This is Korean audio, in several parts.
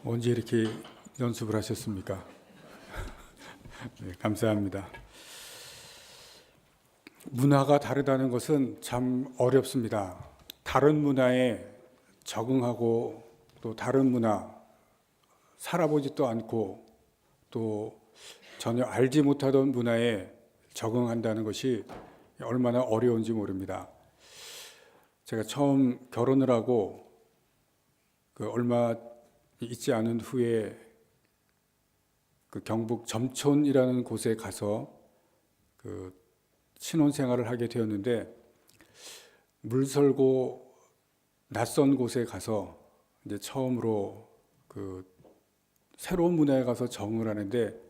언제 이렇게 연습을 하셨습니까? 네, 감사합니다. 문화가 다르다는 것은 참 어렵습니다. 다른 문화에 적응하고 또 다른 문화, 살아보지도 않고 또 전혀 알지 못하던 문화에 적응한다는 것이 얼마나 어려운지 모릅니다. 제가 처음 결혼을 하고 얼마 있지 않은 후에 경북 점촌이라는 곳에 가서 신혼생활을 하게 되었는데, 물설고 낯선 곳에 가서 이제 처음으로 새로운 문화에 가서 적응을 하는데,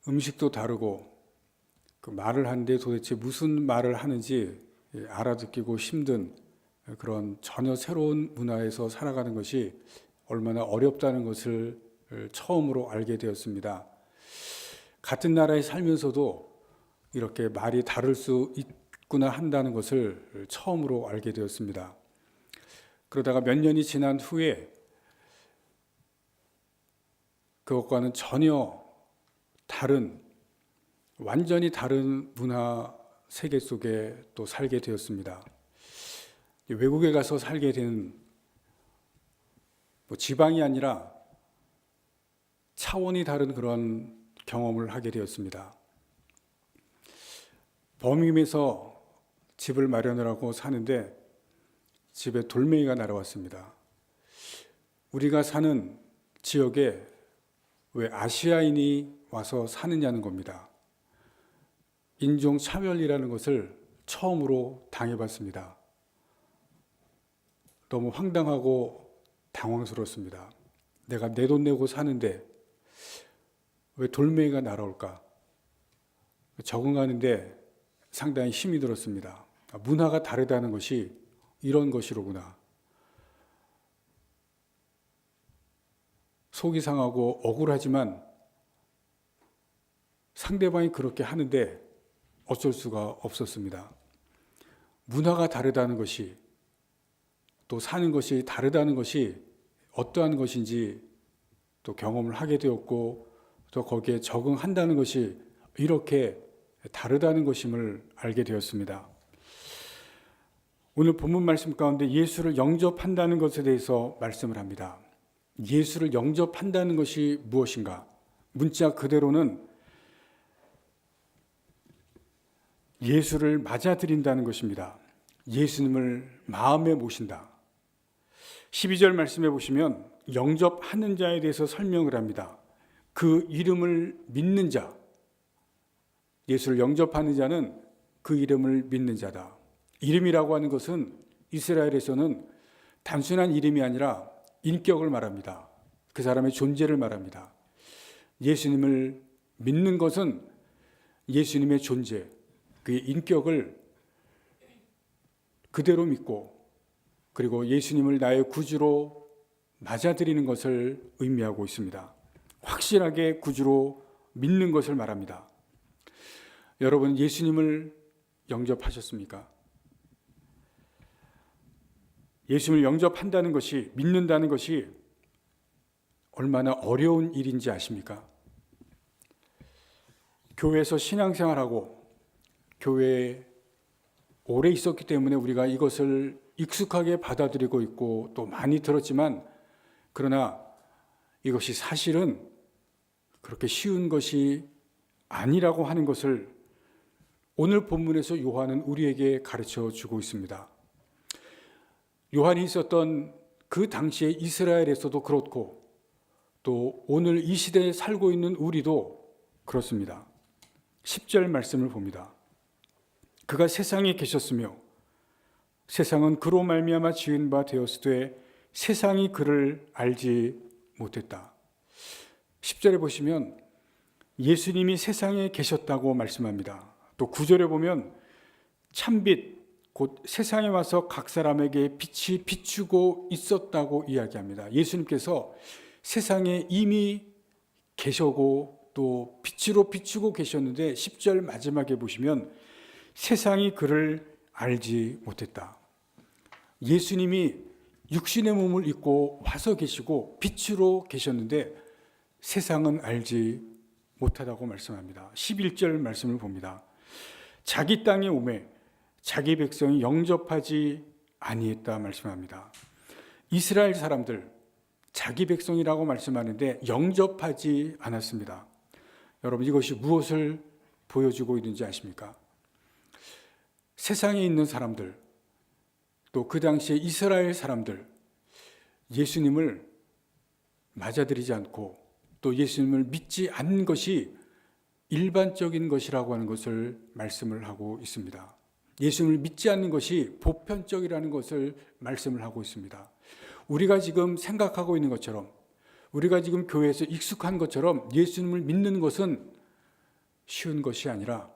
음식도 다르고 말을 하는데 도대체 무슨 말을 하는지 알아듣기고 힘든 그런 전혀 새로운 문화에서 살아가는 것이 얼마나 어렵다는 것을 처음으로 알게 되었습니다. 같은 나라에 살면서도 이렇게 말이 다를 수 있구나 한다는 것을 처음으로 알게 되었습니다. 그러다가 몇 년이 지난 후에 그것과는 전혀 다른, 완전히 다른 문화 세계 속에 또 살게 되었습니다. 외국에 가서 살게 된 지방이 아니라 차원이 다른 그런 경험을 하게 되었습니다. 버밍엄에서 집을 마련을 하고 사는데 집에 돌멩이가 날아왔습니다. 우리가 사는 지역에 왜 아시아인이 와서 사느냐는 겁니다. 인종차별이라는 것을 처음으로 당해봤습니다. 너무 황당하고 당황스럽습니다. 내가 내 돈 내고 사는데 왜 돌멩이가 날아올까? 적응하는데 상당히 힘이 들었습니다. 문화가 다르다는 것이 이런 것이로구나. 속이 상하고 억울하지만 상대방이 그렇게 하는데 어쩔 수가 없었습니다. 문화가 다르다는 것이, 또 사는 것이 다르다는 것이 어떠한 것인지 또 경험을 하게 되었고, 또 거기에 적응한다는 것이 이렇게 다르다는 것임을 알게 되었습니다. 오늘 본문 말씀 가운데 예수를 영접한다는 것에 대해서 말씀을 합니다. 예수를 영접한다는 것이 무엇인가? 문자 그대로는 예수를 맞아들인다는 것입니다. 예수님을 마음에 모신다. 12절 말씀해 보시면 영접하는 자에 대해서 설명을 합니다. 그 이름을 믿는 자, 예수를 영접하는 자는 그 이름을 믿는 자다. 이름이라고 하는 것은 이스라엘에서는 단순한 이름이 아니라 인격을 말합니다. 그 사람의 존재를 말합니다. 예수님을 믿는 것은 예수님의 존재, 그의 인격을 그대로 믿고, 그리고 예수님을 나의 구주로 맞아들이는 것을 의미하고 있습니다. 확실하게 구주로 믿는 것을 말합니다. 여러분, 예수님을 영접하셨습니까? 예수님을 영접한다는 것이, 믿는다는 것이 얼마나 어려운 일인지 아십니까? 교회에서 신앙생활하고 교회에 오래 있었기 때문에 우리가 이것을 익숙하게 받아들이고 있고 또 많이 들었지만, 그러나 이것이 사실은 그렇게 쉬운 것이 아니라고 하는 것을 오늘 본문에서 요한은 우리에게 가르쳐 주고 있습니다. 요한이 있었던 그 당시에 이스라엘에서도 그렇고 또 오늘 이 시대에 살고 있는 우리도 그렇습니다. 10절 말씀을 봅니다. 그가 세상에 계셨으며 세상은 그로 말미암아 지은 바 되었으되 세상이 그를 알지 못했다. 10절에 보시면 예수님이 세상에 계셨다고 말씀합니다. 또 9절에 보면 참빛, 곧 세상에 와서 각 사람에게 빛이 비추고 있었다고 이야기합니다. 예수님께서 세상에 이미 계시고 또 빛으로 비추고 계셨는데 10절 마지막에 보시면 세상이 그를 알지 못했다. 예수님이 육신의 몸을 입고 와서 계시고 빛으로 계셨는데 세상은 알지 못하다고 말씀합니다. 11절 말씀을 봅니다. 자기 땅에 오매 자기 백성이 영접하지 아니했다 말씀합니다. 이스라엘 사람들 자기 백성이라고 말씀하는데 영접하지 않았습니다. 여러분, 이것이 무엇을 보여주고 있는지 아십니까? 세상에 있는 사람들, 또 그 당시에 이스라엘 사람들, 예수님을 맞아들이지 않고 또 예수님을 믿지 않는 것이 일반적인 것이라고 하는 것을 말씀을 하고 있습니다. 예수님을 믿지 않는 것이 보편적이라는 것을 말씀을 하고 있습니다. 우리가 지금 생각하고 있는 것처럼, 우리가 지금 교회에서 익숙한 것처럼 예수님을 믿는 것은 쉬운 것이 아니라,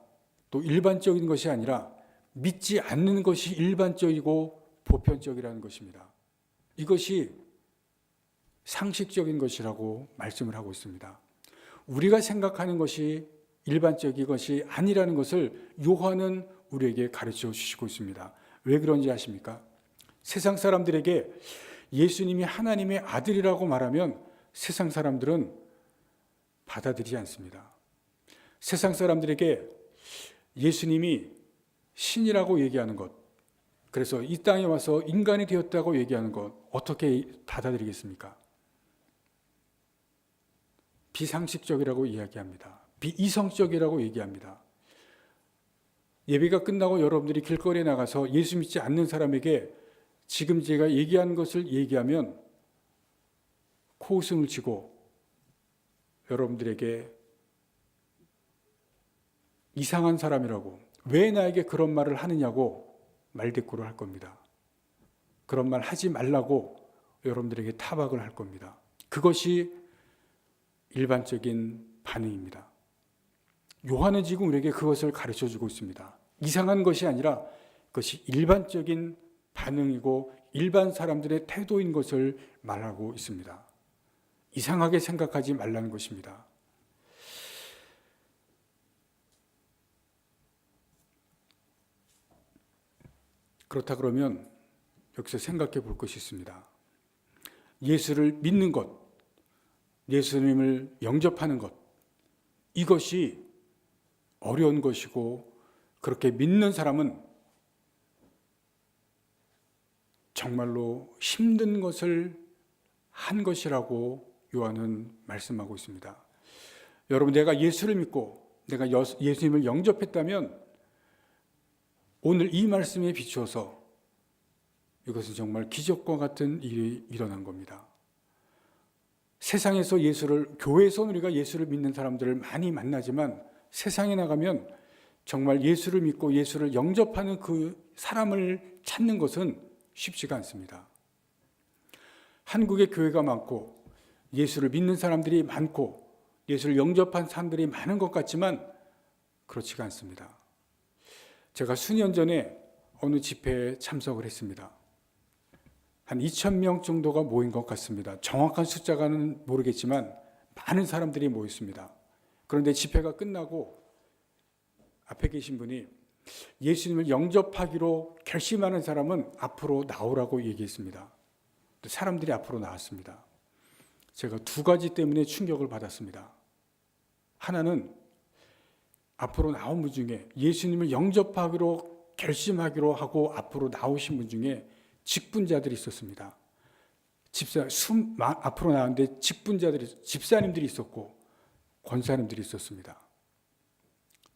또 일반적인 것이 아니라 믿지 않는 것이 일반적이고 보편적이라는 것입니다. 이것이 상식적인 것이라고 말씀을 하고 있습니다. 우리가 생각하는 것이 일반적인 것이 아니라는 것을 요한은 우리에게 가르쳐 주시고 있습니다. 왜 그런지 아십니까? 세상 사람들에게 예수님이 하나님의 아들이라고 말하면 세상 사람들은 받아들이지 않습니다. 세상 사람들에게 예수님이 신이라고 얘기하는 것, 그래서 이 땅에 와서 인간이 되었다고 얘기하는 것, 어떻게 받아들이겠습니까? 비상식적이라고 이야기합니다. 비이성적이라고 얘기합니다. 예배가 끝나고 여러분들이 길거리에 나가서 예수 믿지 않는 사람에게 지금 제가 얘기한 것을 얘기하면 코웃음을 치고 여러분들에게 이상한 사람이라고, 왜 나에게 그런 말을 하느냐고 말대꾸를 할 겁니다. 그런 말 하지 말라고 여러분들에게 타박을 할 겁니다. 그것이 일반적인 반응입니다. 요한은 지금 우리에게 그것을 가르쳐 주고 있습니다. 이상한 것이 아니라 그것이 일반적인 반응이고 일반 사람들의 태도인 것을 말하고 있습니다. 이상하게 생각하지 말라는 것입니다. 그렇다 그러면 여기서 생각해 볼 것이 있습니다. 예수를 믿는 것, 예수님을 영접하는 것, 이것이 어려운 것이고 그렇게 믿는 사람은 정말로 힘든 것을 한 것이라고 요한은 말씀하고 있습니다. 여러분, 내가 예수를 믿고 내가 예수님을 영접했다면 오늘 이 말씀에 비추어서 이것은 정말 기적과 같은 일이 일어난 겁니다. 세상에서 교회에서 우리가 예수를 믿는 사람들을 많이 만나지만 세상에 나가면 정말 예수를 믿고 예수를 영접하는 그 사람을 찾는 것은 쉽지가 않습니다. 한국에 교회가 많고 예수를 믿는 사람들이 많고 예수를 영접한 사람들이 많은 것 같지만 그렇지가 않습니다. 제가 수년 전에 어느 집회에 참석을 했습니다. 한 2,000명 정도가 모인 것 같습니다. 정확한 숫자가는 모르겠지만 많은 사람들이 모였습니다. 그런데 집회가 끝나고 앞에 계신 분이 예수님을 영접하기로 결심하는 사람은 앞으로 나오라고 얘기했습니다. 사람들이 앞으로 나왔습니다. 제가 두 가지 때문에 충격을 받았습니다. 하나는 앞으로 나온 분 중에 예수님을 영접하기로 결심하기로 하고 앞으로 나오신 분 중에 직분자들이 있었습니다. 앞으로 나왔는데 집사님들이 있었고 권사님들이 있었습니다.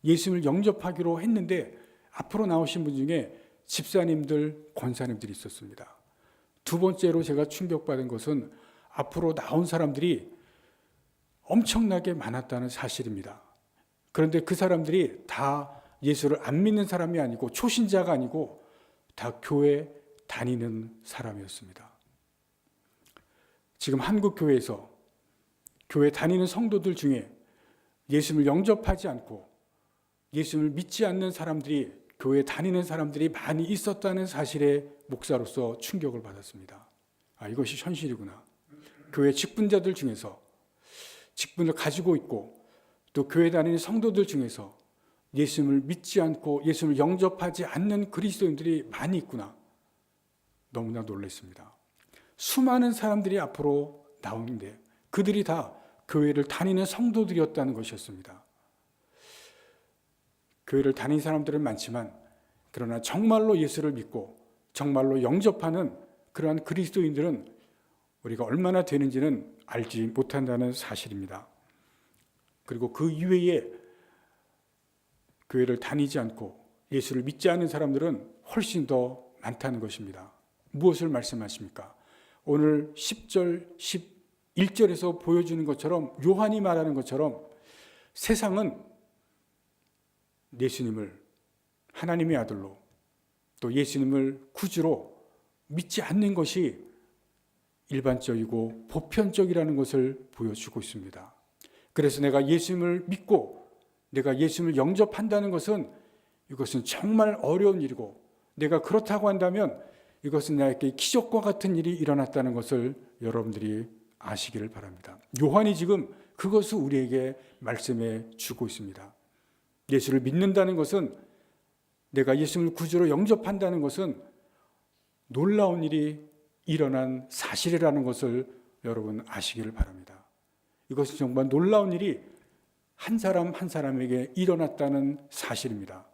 예수님을 영접하기로 했는데 앞으로 나오신 분 중에 집사님들, 권사님들이 있었습니다. 두 번째로 제가 충격받은 것은 앞으로 나온 사람들이 엄청나게 많았다는 사실입니다. 그런데 그 사람들이 다 예수를 안 믿는 사람이 아니고 초신자가 아니고 다 교회 다니는 사람이었습니다. 지금 한국 교회에서 교회 다니는 성도들 중에 예수님을 영접하지 않고 예수님을 믿지 않는 사람들이 교회 다니는 사람들이 많이 있었다는 사실에 목사로서 충격을 받았습니다. 이것이 현실이구나. 교회 직분자들 중에서 직분을 가지고 있고 또 교회 다니는 성도들 중에서 예수님을 믿지 않고 예수님을 영접하지 않는 그리스도인들이 많이 있구나. 너무나 놀랐습니다. 수많은 사람들이 앞으로 나오는데 그들이 다 교회를 다니는 성도들이었다는 것이었습니다. 교회를 다니는 사람들은 많지만 그러나 정말로 예수를 믿고 정말로 영접하는 그러한 그리스도인들은 우리가 얼마나 되는지는 알지 못한다는 사실입니다. 그리고 그 이외에 교회를 다니지 않고 예수를 믿지 않는 사람들은 훨씬 더 많다는 것입니다. 무엇을 말씀하십니까? 오늘 10절, 11절에서 보여주는 것처럼, 요한이 말하는 것처럼 세상은 예수님을 하나님의 아들로 또 예수님을 구주로 믿지 않는 것이 일반적이고 보편적이라는 것을 보여주고 있습니다. 그래서 내가 예수님을 믿고 내가 예수님을 영접한다는 것은 이것은 정말 어려운 일이고 내가 그렇다고 한다면 이것은 나에게 기적과 같은 일이 일어났다는 것을 여러분들이 아시기를 바랍니다. 요한이 지금 그것을 우리에게 말씀해 주고 있습니다. 예수를 믿는다는 것은 내가 예수님을 구주로 영접한다는 것은 놀라운 일이 일어난 사실이라는 것을 여러분 아시기를 바랍니다. 이것은 정말 놀라운 일이 한 사람 한 사람에게 일어났다는 사실입니다.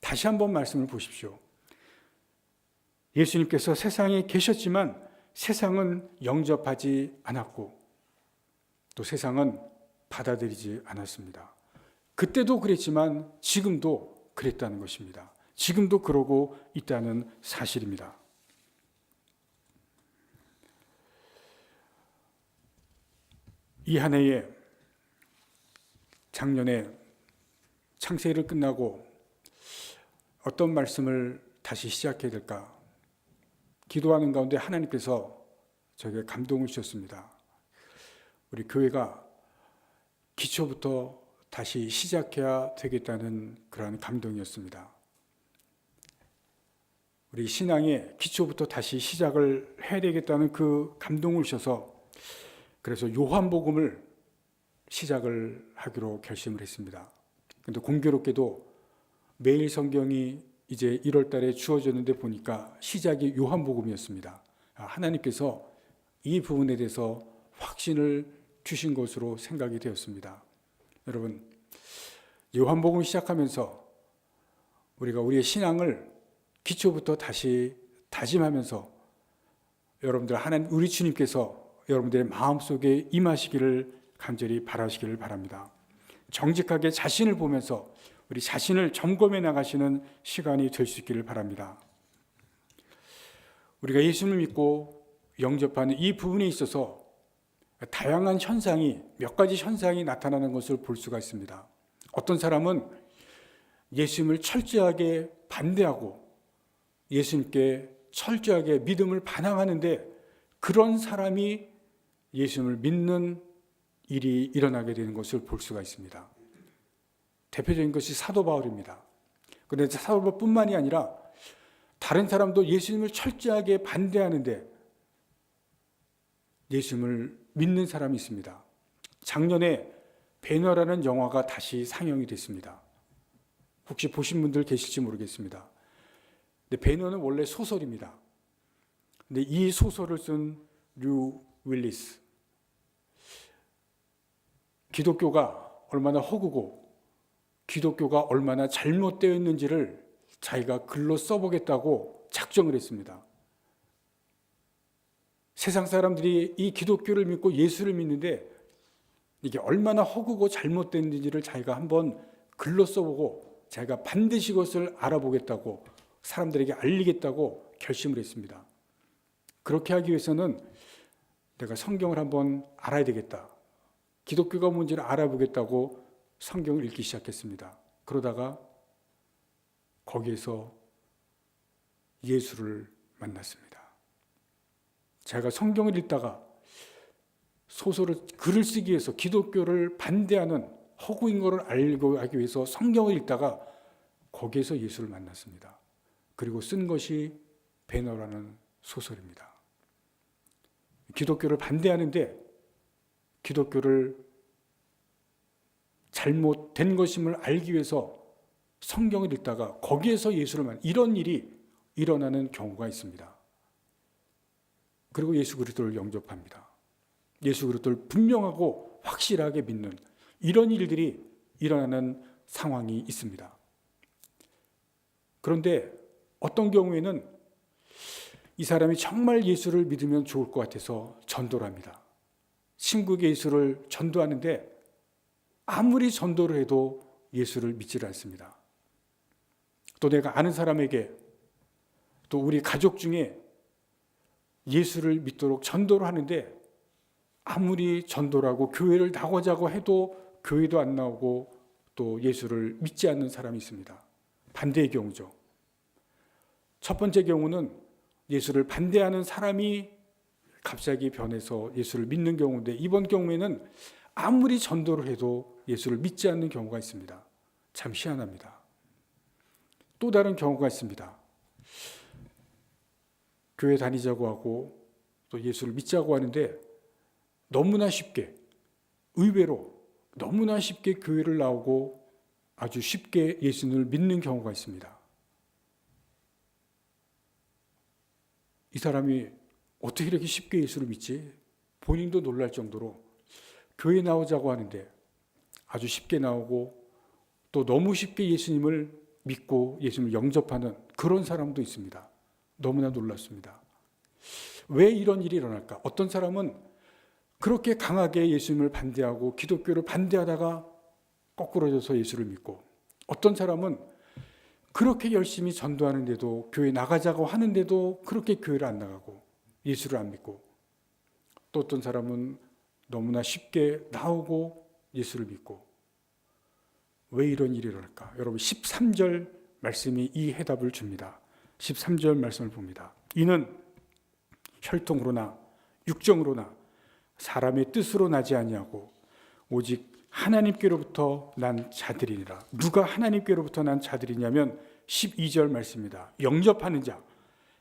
다시 한번 말씀을 보십시오. 예수님께서 세상에 계셨지만 세상은 영접하지 않았고 또 세상은 받아들이지 않았습니다. 그때도 그랬지만 지금도 그랬다는 것입니다. 지금도 그러고 있다는 사실입니다. 이 한 해에 작년에 창세기를 끝나고 어떤 말씀을 다시 시작해야 될까 기도하는 가운데 하나님께서 저에게 감동을 주셨습니다. 우리 교회가 기초부터 다시 시작해야 되겠다는 그러한 감동이었습니다. 우리 신앙의 기초부터 다시 시작을 해야 되겠다는 그 감동을 주셔서 그래서 요한복음을 시작을 하기로 결심을 했습니다. 그런데 공교롭게도 매일 성경이 이제 1월 달에 주어졌는데 보니까 시작이 요한복음이었습니다. 하나님께서 이 부분에 대해서 확신을 주신 것으로 생각이 되었습니다. 여러분, 요한복음 시작하면서 우리가 우리의 신앙을 기초부터 다시 다짐하면서 여러분들 하나님 우리 주님께서 여러분들의 마음속에 임하시기를 간절히 바라시기를 바랍니다. 정직하게 자신을 보면서 우리 자신을 점검해 나가시는 시간이 될 수 있기를 바랍니다. 우리가 예수님을 믿고 영접하는 이 부분에 있어서 다양한 현상이 몇 가지 현상이 나타나는 것을 볼 수가 있습니다. 어떤 사람은 예수님을 철저하게 반대하고 예수님께 철저하게 믿음을 반항하는데 그런 사람이 예수님을 믿는 일이 일어나게 되는 것을 볼 수가 있습니다. 대표적인 것이 사도 바울입니다. 그런데 사도 바울뿐만이 아니라 다른 사람도 예수님을 철저하게 반대하는데 예수님을 믿는 사람이 있습니다. 작년에 배너라는 영화가 다시 상영이 됐습니다. 혹시 보신 분들 계실지 모르겠습니다. 근데 배너는 원래 소설입니다. 근데 이 소설을 쓴 류 윌리스, 기독교가 얼마나 허구고 기독교가 얼마나 잘못되어 있는지를 자기가 글로 써보겠다고 작정을 했습니다. 세상 사람들이 이 기독교를 믿고 예수를 믿는데 이게 얼마나 허구고 잘못됐는지를 자기가 한번 글로 써보고 자기가 반드시 그것을 알아보겠다고 사람들에게 알리겠다고 결심을 했습니다. 그렇게 하기 위해서는 내가 성경을 한번 알아야 되겠다. 기독교가 뭔지를 알아보겠다고 성경을 읽기 시작했습니다. 그러다가 거기에서 예수를 만났습니다. 제가 성경을 읽다가 글을 쓰기 위해서 기독교를 반대하는 허구인 것을 알고 하기 위해서 성경을 읽다가 거기에서 예수를 만났습니다. 그리고 쓴 것이 배너라는 소설입니다. 기독교를 반대하는데 기독교를 잘못된 것임을 알기 위해서 성경을 읽다가 거기에서 예수를 이런 일이 일어나는 경우가 있습니다. 그리고 예수 그리스도를 영접합니다. 예수 그리스도를 분명하고 확실하게 믿는 이런 일들이 일어나는 상황이 있습니다. 그런데 어떤 경우에는 이 사람이 정말 예수를 믿으면 좋을 것 같아서 전도를 합니다. 친구에게 예수를 전도하는데 아무리 전도를 해도 예수를 믿지를 않습니다. 또 내가 아는 사람에게 또 우리 가족 중에 예수를 믿도록 전도를 하는데 아무리 전도를 하고 교회를 나가자고 해도 교회도 안 나오고 또 예수를 믿지 않는 사람이 있습니다. 반대의 경우죠. 첫 번째 경우는 예수를 반대하는 사람이 갑자기 변해서 예수를 믿는 경우인데, 이번 경우에는 아무리 전도를 해도 예수를 믿지 않는 경우가 있습니다. 참 희한합니다. 또 다른 경우가 있습니다. 교회 다니자고 하고 또 예수를 믿자고 하는데 너무나 쉽게, 의외로 너무나 쉽게 교회를 나오고 아주 쉽게 예수를 믿는 경우가 있습니다. 이 사람이 어떻게 이렇게 쉽게 예수를 믿지? 본인도 놀랄 정도로 교회 나오자고 하는데 아주 쉽게 나오고 또 너무 쉽게 예수님을 믿고 예수님을 영접하는 그런 사람도 있습니다. 너무나 놀랐습니다. 왜 이런 일이 일어날까? 어떤 사람은 그렇게 강하게 예수님을 반대하고 기독교를 반대하다가 거꾸로져서 예수를 믿고, 어떤 사람은 그렇게 열심히 전도하는데도, 교회 나가자고 하는데도 그렇게 교회를 안 나가고 예수를 안 믿고, 또 어떤 사람은 너무나 쉽게 나오고 예수를 믿고. 왜 이런 일이 일어날까? 여러분 13절 말씀이 이 해답을 줍니다. 13절 말씀을 봅니다. 이는 혈통으로나 육정으로나 사람의 뜻으로 나지 아니하고 오직 하나님께로부터 난 자들이니라. 누가 하나님께로부터 난 자들이냐면 12절 말씀입니다. 영접하는 자,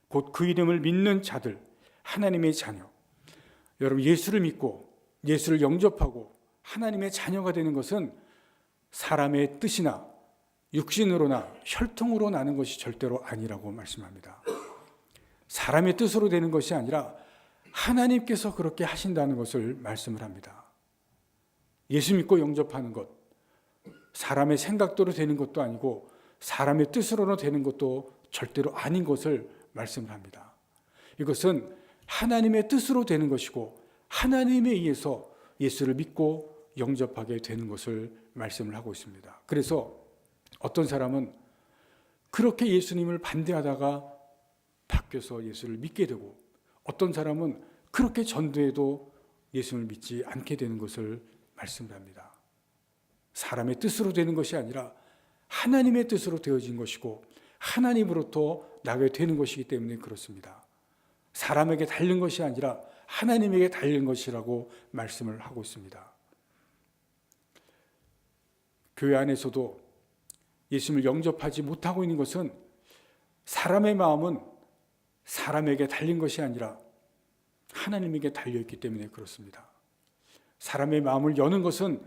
곧 그 이름을 믿는 자들, 하나님의 자녀. 여러분 예수를 믿고 예수를 영접하고 하나님의 자녀가 되는 것은 사람의 뜻이나 육신으로나 혈통으로 나는 것이 절대로 아니라고 말씀합니다. 사람의 뜻으로 되는 것이 아니라 하나님께서 그렇게 하신다는 것을 말씀을 합니다. 예수 믿고 영접하는 것, 사람의 생각대로 되는 것도 아니고 사람의 뜻으로는 되는 것도 절대로 아닌 것을 말씀을 합니다. 이것은 하나님의 뜻으로 되는 것이고 하나님에 의해서 예수를 믿고 영접하게 되는 것을 말씀을 하고 있습니다. 그래서 어떤 사람은 그렇게 예수님을 반대하다가 바뀌어서 예수를 믿게 되고, 어떤 사람은 그렇게 전도해도 예수를 믿지 않게 되는 것을 말씀합니다. 사람의 뜻으로 되는 것이 아니라 하나님의 뜻으로 되어진 것이고 하나님으로부터 나게 되는 것이기 때문에 그렇습니다. 사람에게 달린 것이 아니라 하나님에게 달린 것이라고 말씀을 하고 있습니다. 교회 안에서도 예수님을 영접하지 못하고 있는 것은 사람의 마음은 사람에게 달린 것이 아니라 하나님에게 달려있기 때문에 그렇습니다. 사람의 마음을 여는 것은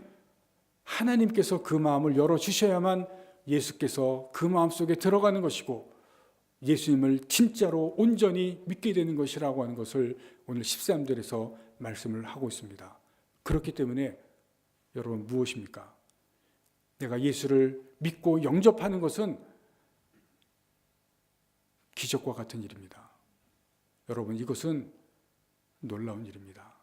하나님께서 그 마음을 열어주셔야만 예수께서 그 마음속에 들어가는 것이고 예수님을 진짜로 온전히 믿게 되는 것이라고 하는 것을 오늘 13절에서 말씀을 하고 있습니다. 그렇기 때문에 여러분 무엇입니까? 내가 예수를 믿고 영접하는 것은 기적과 같은 일입니다. 여러분 이것은 놀라운 일입니다.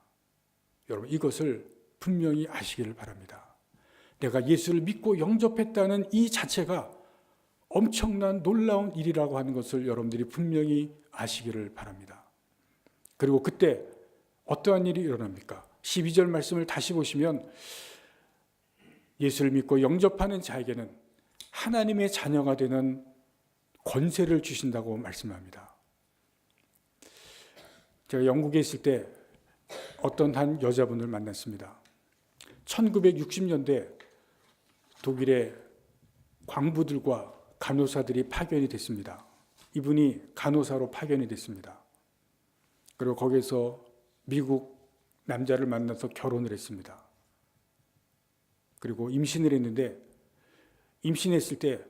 여러분 이것을 분명히 아시기를 바랍니다. 내가 예수를 믿고 영접했다는 이 자체가 엄청난 놀라운 일이라고 하는 것을 여러분들이 분명히 아시기를 바랍니다. 그리고 그때 어떠한 일이 일어납니까? 12절 말씀을 다시 보시면 예수를 믿고 영접하는 자에게는 하나님의 자녀가 되는 권세를 주신다고 말씀합니다. 제가 영국에 있을 때 어떤 한 여자분을 만났습니다. 1960년대 독일의 광부들과 간호사들이 파견이 됐습니다. 이분이 간호사로 파견이 됐습니다. 그리고 거기서 미국 남자를 만나서 결혼을 했습니다. 그리고 임신을 했는데 임신했을 때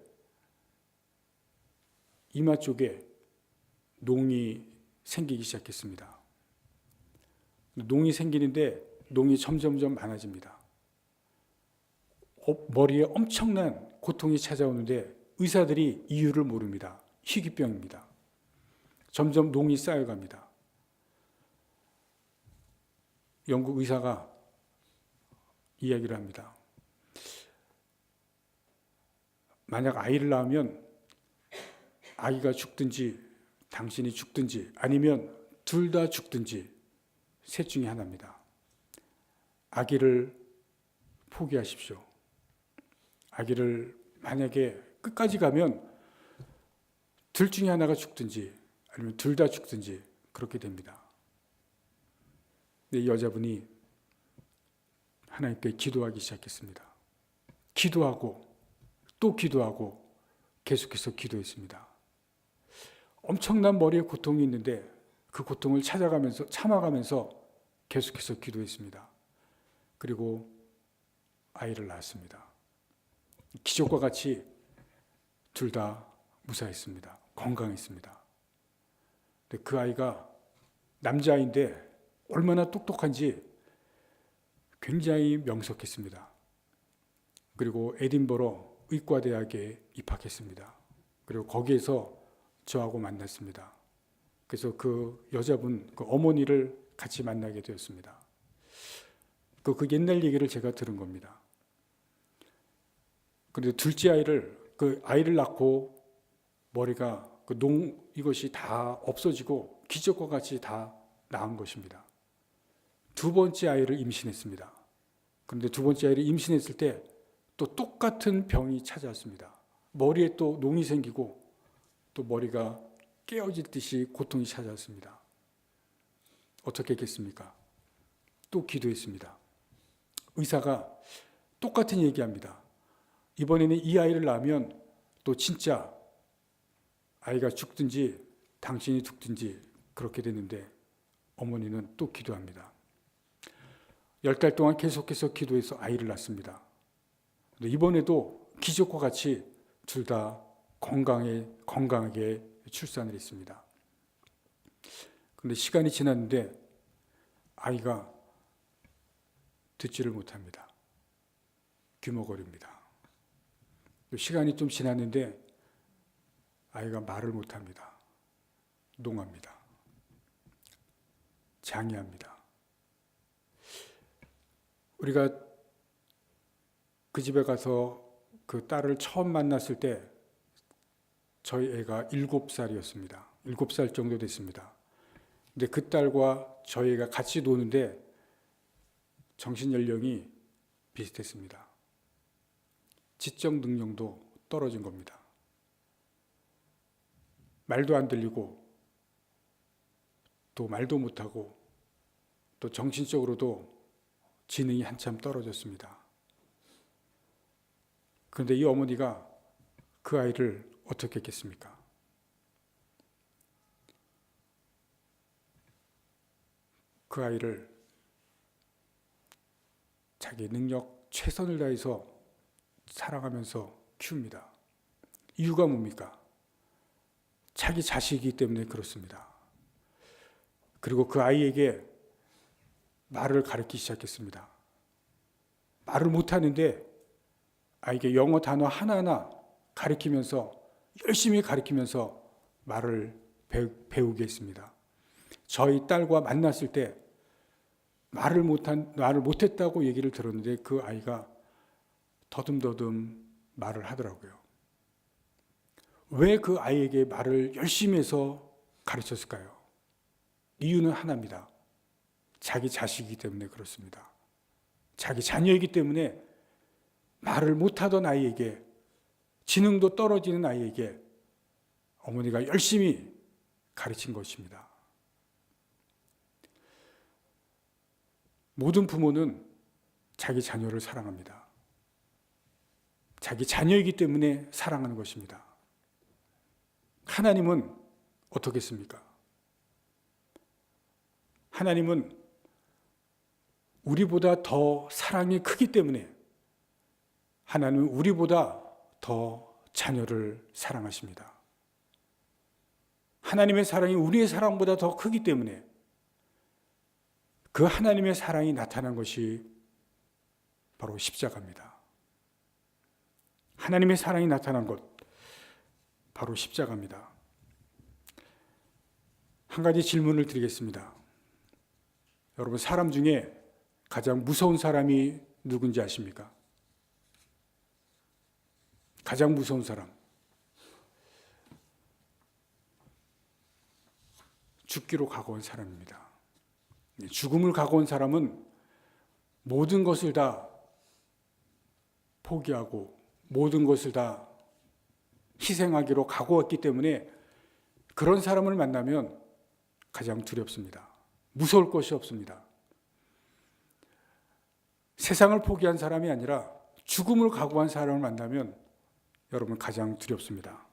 이마 쪽에 농이 생기기 시작했습니다. 농이 생기는데 농이 점점점 많아집니다. 머리에 엄청난 고통이 찾아오는데 의사들이 이유를 모릅니다. 희귀병입니다. 점점 농이 쌓여갑니다. 영국 의사가 이야기를 합니다. 만약 아이를 낳으면 아이가 죽든지 당신이 죽든지 아니면 둘 다 죽든지 셋 중에 하나입니다. 아기를 포기하십시오. 아기를 만약에 끝까지 가면 둘 중에 하나가 죽든지 아니면 둘 다 죽든지 그렇게 됩니다. 근데 이 여자분이 하나님께 기도하기 시작했습니다. 기도하고 또 기도하고 계속해서 기도했습니다. 엄청난 머리에 고통이 있는데 그 고통을 찾아가면서 참아가면서 계속해서 기도했습니다. 그리고 아이를 낳았습니다. 기적과 같이 둘 다 무사했습니다. 건강했습니다. 근데 그 아이가 남자아이인데 얼마나 똑똑한지 굉장히 명석했습니다. 그리고 에딘버러 의과대학에 입학했습니다. 그리고 거기에서 저하고 만났습니다. 그래서 그 여자분, 그 어머니를 같이 만나게 되었습니다. 그 옛날 얘기를 제가 들은 겁니다. 그런데 둘째 그 아이를 낳고 머리가 이것이 다 없어지고 기적과 같이 다 나은 것입니다. 두 번째 아이를 임신했습니다. 그런데 두 번째 아이를 임신했을 때 또 똑같은 병이 찾아왔습니다. 머리에 또 농이 생기고 또 머리가 깨어질 듯이 고통이 찾아왔습니다. 어떻게 했겠습니까? 또 기도했습니다. 의사가 똑같은 얘기합니다. 이번에는 이 아이를 낳으면 또 진짜 아이가 죽든지 당신이 죽든지 그렇게 됐는데 어머니는 또 기도합니다. 10달 동안 계속해서 기도해서 아이를 낳습니다. 이번에도 기적과 같이 둘 다 건강하게 출산을 했습니다. 그런데 시간이 지났는데 아이가 듣지를 못합니다. 귀머거립니다. 시간이 좀 지났는데 아이가 말을 못합니다. 농합니다. 장애합니다. 우리가 그 집에 가서 그 딸을 처음 만났을 때 저희 애가 7살이었습니다. 7살 정도 됐습니다. 근데 그 딸과 저희 애가 같이 노는데 정신연령이 비슷했습니다. 지적 능력도 떨어진 겁니다. 말도 안 들리고 또 말도 못하고 또 정신적으로도 지능이 한참 떨어졌습니다. 그런데 이 어머니가 그 아이를 어떻게 했겠습니까? 그 아이를 자기 능력 최선을 다해서 사랑하면서 키웁니다. 이유가 뭡니까? 자기 자식이기 때문에 그렇습니다. 그리고 그 아이에게 말을 가르치기 시작했습니다. 말을 못하는데 아이에게 영어 단어 하나하나 열심히 가르치면서 말을 배우게 했습니다. 저희 딸과 만났을 때 말을 못했다고 얘기를 들었는데 그 아이가 더듬더듬 말을 하더라고요. 왜 그 아이에게 말을 열심히 해서 가르쳤을까요? 이유는 하나입니다. 자기 자식이기 때문에 그렇습니다. 자기 자녀이기 때문에 말을 못하던 아이에게, 지능도 떨어지는 아이에게 어머니가 열심히 가르친 것입니다. 모든 부모는 자기 자녀를 사랑합니다. 자기 자녀이기 때문에 사랑하는 것입니다. 하나님은 어떻겠습니까? 하나님은 우리보다 더 사랑이 크기 때문에 하나님은 우리보다 더 자녀를 사랑하십니다. 하나님의 사랑이 우리의 사랑보다 더 크기 때문에 그 하나님의 사랑이 나타난 것이 바로 십자가입니다. 하나님의 사랑이 나타난 것, 바로 십자가입니다. 한 가지 질문을 드리겠습니다. 여러분, 사람 중에 가장 무서운 사람이 누군지 아십니까? 가장 무서운 사람. 죽기로 각오한 사람입니다. 죽음을 각오한 사람은 모든 것을 다 포기하고 모든 것을 다 희생하기로 각오했기 때문에 그런 사람을 만나면 가장 두렵습니다. 무서울 것이 없습니다. 세상을 포기한 사람이 아니라 죽음을 각오한 사람을 만나면 여러분 가장 두렵습니다.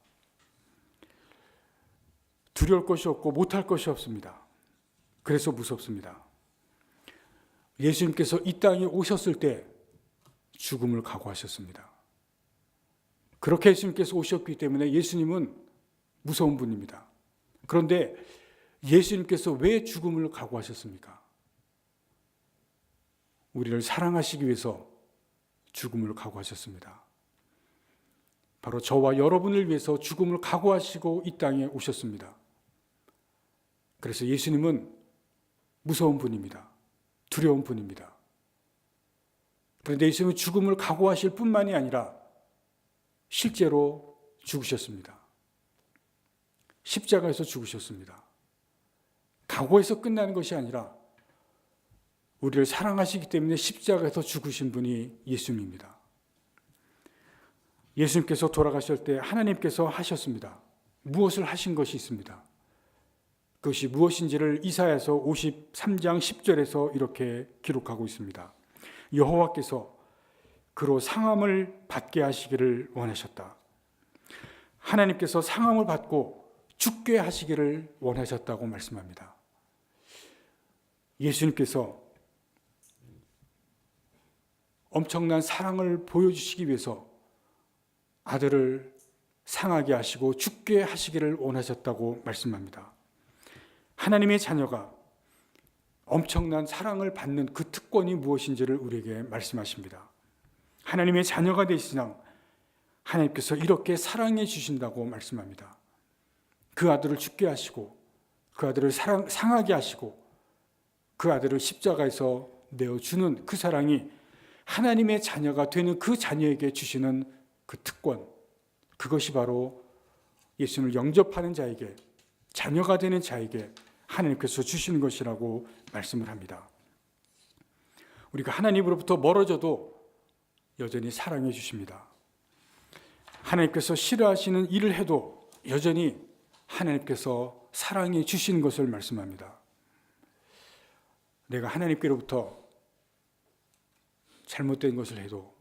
두려울 것이 없고 못할 것이 없습니다. 그래서 무섭습니다. 예수님께서 이 땅에 오셨을 때 죽음을 각오하셨습니다. 그렇게 예수님께서 오셨기 때문에 예수님은 무서운 분입니다. 그런데 예수님께서 왜 죽음을 각오하셨습니까? 우리를 사랑하시기 위해서 죽음을 각오하셨습니다. 바로 저와 여러분을 위해서 죽음을 각오하시고 이 땅에 오셨습니다. 그래서 예수님은 무서운 분입니다. 두려운 분입니다. 그런데 예수님은 죽음을 각오하실 뿐만이 아니라 실제로 죽으셨습니다. 십자가에서 죽으셨습니다. 각오해서 끝나는 것이 아니라 우리를 사랑하시기 때문에 십자가에서 죽으신 분이 예수님입니다. 예수님께서 돌아가실 때 하나님께서 하셨습니다. 무엇을 하신 것이 있습니다. 그것이 무엇인지를 이사야서 53장 10절에서 이렇게 기록하고 있습니다. 여호와께서 그로 상함을 받게 하시기를 원하셨다. 하나님께서 상함을 받고 죽게 하시기를 원하셨다고 말씀합니다. 예수님께서 엄청난 사랑을 보여주시기 위해서 아들을 상하게 하시고 죽게 하시기를 원하셨다고 말씀합니다. 하나님의 자녀가 엄청난 사랑을 받는 그 특권이 무엇인지를 우리에게 말씀하십니다. 하나님의 자녀가 되시나 하나님께서 이렇게 사랑해 주신다고 말씀합니다. 그 아들을 죽게 하시고 그 아들을 상하게 하시고 그 아들을 십자가에서 내어주는 그 사랑이 하나님의 자녀가 되는 그 자녀에게 주시는 그 특권, 그것이 바로 예수님을 영접하는 자에게, 자녀가 되는 자에게 하나님께서 주시는 것이라고 말씀을 합니다. 우리가 하나님으로부터 멀어져도 여전히 사랑해 주십니다. 하나님께서 싫어하시는 일을 해도 여전히 하나님께서 사랑해 주시는 것을 말씀합니다. 내가 하나님께로부터 잘못된 것을 해도,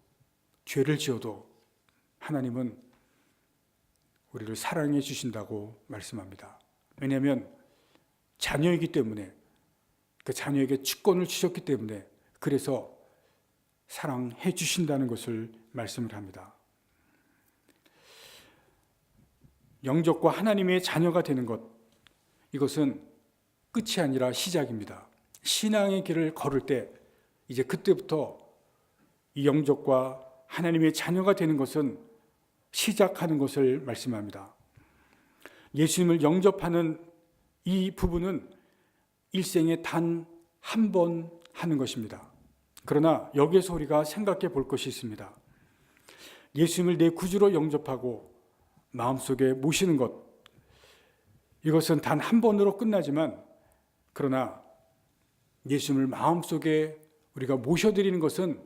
죄를 지어도 하나님은 우리를 사랑해 주신다고 말씀합니다. 왜냐하면 자녀이기 때문에, 그 자녀에게 주권을 주셨기 때문에, 그래서 사랑해 주신다는 것을 말씀을 합니다. 영접과 하나님의 자녀가 되는 것, 이것은 끝이 아니라 시작입니다. 신앙의 길을 걸을 때 이제 그때부터 이 영접과 하나님의 자녀가 되는 것은 시작하는 것을 말씀합니다. 예수님을 영접하는 이 부분은 일생에 단 한 번 하는 것입니다. 그러나 여기에서 우리가 생각해 볼 것이 있습니다. 예수님을 내 구주로 영접하고 마음속에 모시는 것, 이것은 단 한 번으로 끝나지만, 그러나 예수님을 마음속에 우리가 모셔드리는 것은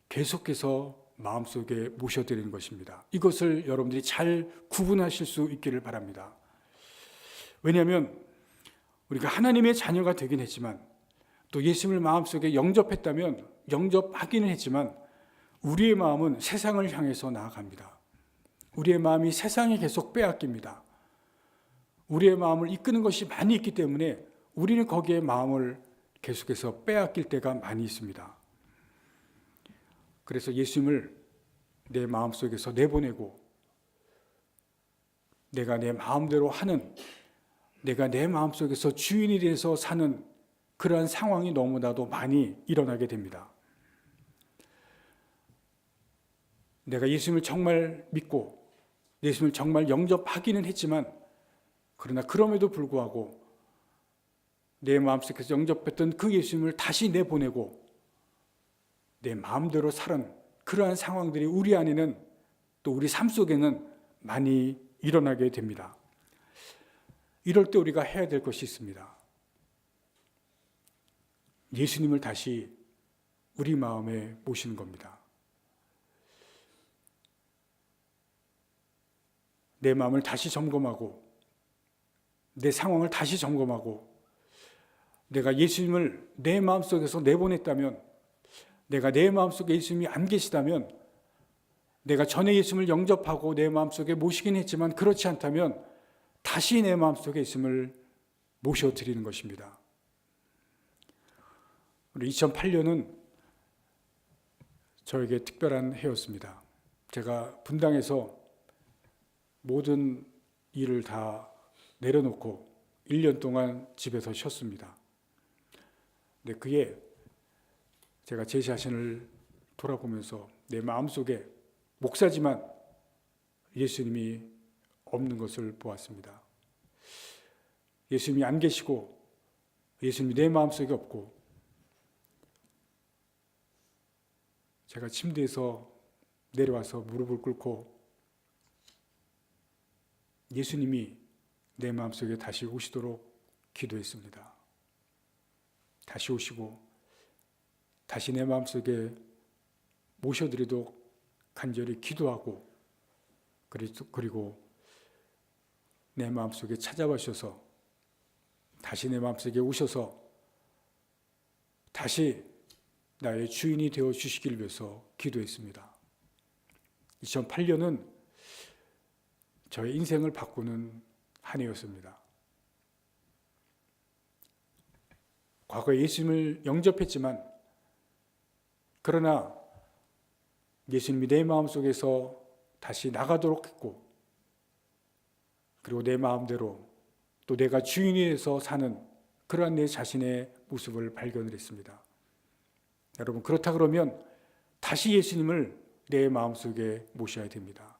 계속해서 마음속에 모셔드리는 것입니다. 이것을 여러분들이 잘 구분하실 수 있기를 바랍니다. 왜냐하면 우리가 하나님의 자녀가 되긴 했지만, 또 예수님을 마음속에 영접했다면 영접하기는 했지만 우리의 마음은 세상을 향해서 나아갑니다. 우리의 마음이 세상에 계속 빼앗깁니다. 우리의 마음을 이끄는 것이 많이 있기 때문에 우리는 거기에 마음을 계속해서 빼앗길 때가 많이 있습니다. 그래서 예수님을 내 마음속에서 내보내고 내가 내 마음대로 하는, 내가 내 마음속에서 주인이 돼서 사는 그러한 상황이 너무나도 많이 일어나게 됩니다. 내가 예수님을 정말 믿고 예수님을 정말 영접하기는 했지만 그러나 그럼에도 불구하고 내 마음속에서 영접했던 그 예수님을 다시 내보내고 내 마음대로 살은 그러한 상황들이 우리 안에는 또 우리 삶 속에는 많이 일어나게 됩니다. 이럴 때 우리가 해야 될 것이 있습니다. 예수님을 다시 우리 마음에 모시는 겁니다. 내 마음을 다시 점검하고 내 상황을 다시 점검하고 내가 예수님을 내 마음속에서 내보냈다면, 내가 내 마음속에 예수님이 안 계시다면, 내가 전에 예수님을 영접하고 내 마음속에 모시긴 했지만 그렇지 않다면 다시 내 마음속에 예수님을 모셔드리는 것입니다. 우리 2008년은 저에게 특별한 해였습니다. 제가 분당에서 모든 일을 다 내려놓고 1년 동안 집에서 쉬었습니다. 근데 그게 제가 제 자신을 돌아보면서 내 마음속에 목사지만 예수님이 없는 것을 보았습니다. 예수님이 안 계시고 예수님이 내 마음속에 없고 제가 침대에서 내려와서 무릎을 꿇고 예수님이 내 마음속에 다시 오시도록 기도했습니다. 다시 오시고 다시 내 마음속에 모셔드리도록 간절히 기도하고 그리고 내 마음속에 찾아와셔서 다시 내 마음속에 오셔서 다시 나의 주인이 되어 주시길 위해서 기도했습니다. 2008년은 저의 인생을 바꾸는 한 해였습니다. 과거에 예수님을 영접했지만 그러나 예수님이 내 마음속에서 다시 나가도록 했고 그리고 내 마음대로 또 내가 주인이 돼서 사는 그러한 내 자신의 모습을 발견을 했습니다. 여러분, 그렇다 그러면 다시 예수님을 내 마음속에 모셔야 됩니다.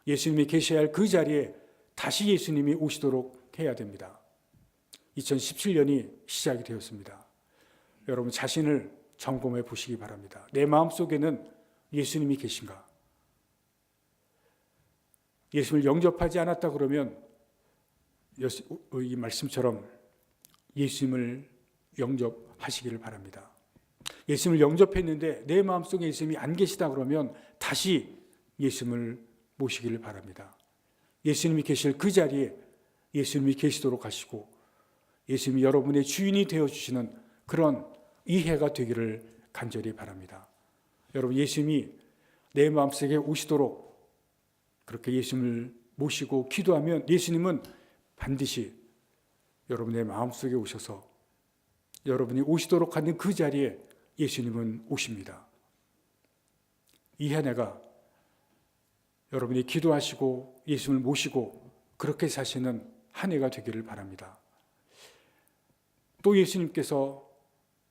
예수님이 계셔야 할 그 자리에 다시 예수님이 오시도록 해야 됩니다. 2017년이 시작이 되었습니다. 여러분 자신을 점검해 보시기 바랍니다. 내 마음속에는 예수님이 계신가? 예수님을 영접하지 않았다 그러면 이 말씀처럼 예수님을 영접하시기를 바랍니다. 예수님을 영접했는데 내 마음속에 예수님이 안 계시다 그러면 다시 예수님을 모시기를 바랍니다. 예수님이 계실 그 자리에 예수님이 계시도록 하시고 예수님이 여러분의 주인이 되어주시는 그런 이 해가 되기를 간절히 바랍니다. 여러분, 예수님이 내 마음속에 오시도록 그렇게 예수님을 모시고 기도하면 예수님은 반드시 여러분의 마음속에 오셔서 여러분이 오시도록 하는 그 자리에 예수님은 오십니다. 이 한 해가 여러분이 기도하시고 예수님을 모시고 그렇게 사시는 한 해가 되기를 바랍니다. 또 예수님께서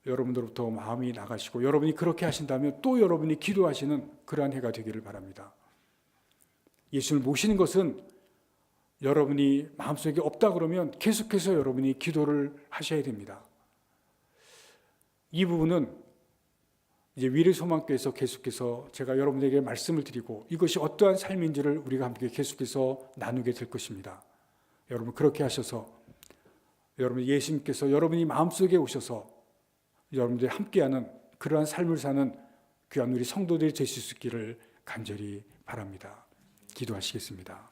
여러분들로부터 마음이 나가시고 여러분이 그렇게 하신다면 또 여러분이 기도하시는 그러한 해가 되기를 바랍니다. 예수님을 모시는 것은 여러분이 마음속에 없다 그러면 계속해서 여러분이 기도를 하셔야 됩니다. 이 부분은 이제 위례소망교회에서 계속해서 제가 여러분에게 말씀을 드리고 이것이 어떠한 삶인지를 우리가 함께 계속해서 나누게 될 것입니다. 여러분 그렇게 하셔서 여러분 예수님께서 여러분이 마음속에 오셔서 여러분들이 함께하는 그러한 삶을 사는 귀한 우리 성도들이 되실 수 있기를 간절히 바랍니다. 기도하시겠습니다.